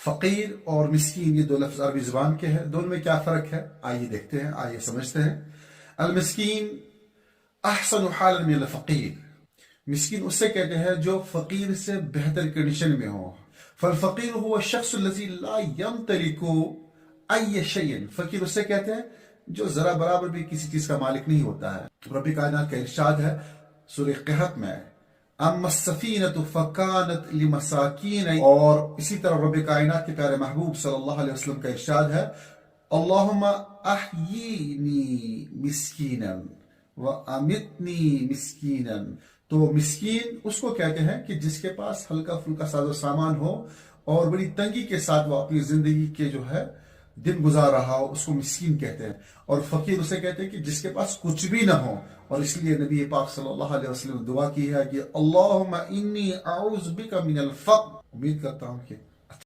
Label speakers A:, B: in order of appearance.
A: فقیر اور مسکین یہ دو لفظ عربی زبان کے ہیں، دونوں میں کیا فرق ہے آئیے دیکھتے ہیں، آئیے سمجھتے ہیں۔ المسکین احسن حالا من الفقیر، مسکین اس سے کہتے ہیں جو فقیر سے بہتر کنڈیشن میں ہو۔ فالفقیر هو الشخص الذي لا يمتلك اي شيء، فقیر اس سے کہتے ہیں جو ذرا برابر بھی کسی چیز کا مالک نہیں ہوتا ہے۔ رب کائنات کا ارشاد ہے سورہ قحط میں، اما السفینة فکانت لمساکین، اور اسی طرح رب کائنات کے پیارے محبوب صلی اللہ علیہ وسلم کا ارشاد ہے، اللہم احیینی مسکینا وامتنی مسکینا۔ تو مسکین اس کو کہتے ہیں کہ جس کے پاس ہلکا پھلکا ساز و سامان ہو اور بڑی تنگی کے ساتھ وہ اپنی زندگی کے جو ہے دن گزار رہا ہو، اس کو مسکین کہتے ہیں۔ اور فقیر اسے کہتے ہیں کہ جس کے پاس کچھ بھی نہ ہو، اور اس لیے نبی پاک صلی اللہ علیہ وسلم نے دعا کی ہے کہ اللہم انی اعوذ بک من الفقر۔ امید کرتا ہوں کہ